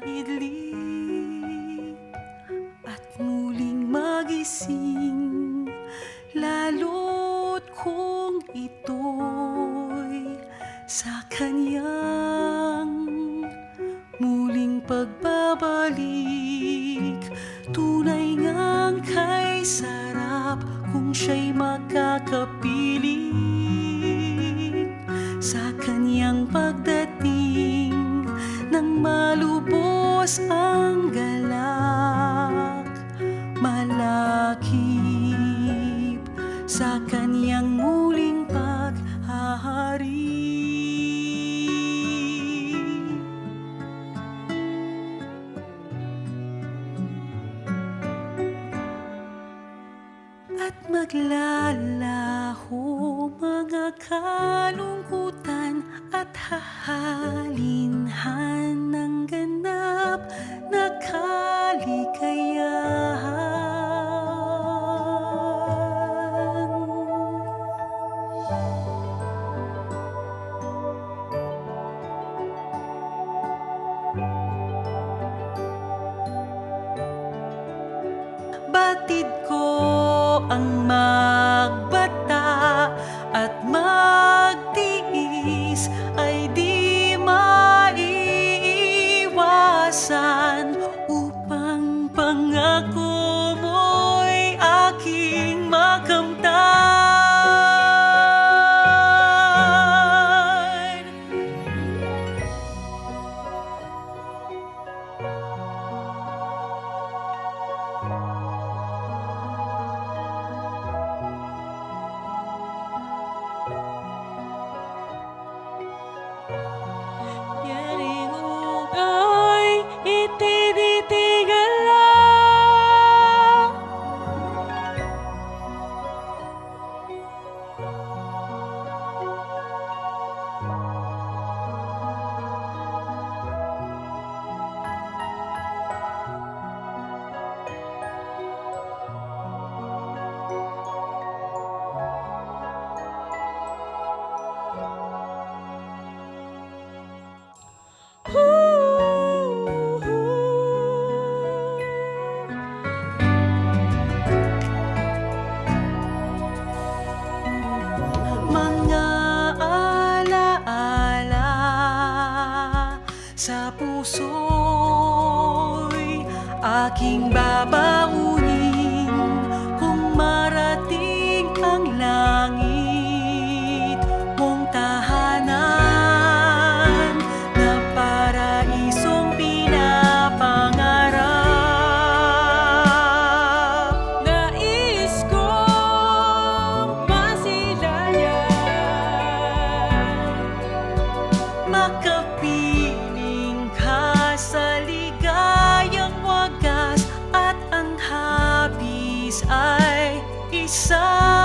maidli at muling magising, lalo't kung ito'y sa kanyang muling pagbabalik. Tunay ngang kay sarap kung siya'y makakapiling sa kanyang pagdating nang malubos ang galak, malakip sa kanyang muling paghahari. At maglalaho mga kalungkutan at hahalinhan ng ganap na kaligayahan. Batid ko ang magbata at magtiis ay di maiiwasan, upang pangako mo'y aking makamtan. Yaring ugay itinitigala, mga alaala sa puso'y aking babaunin kung marating ang langit mong tahanan na paraisong pinapangarap. Nais kong masilayan, makapiling ka sa ligayang wagas, at ang habis ay isa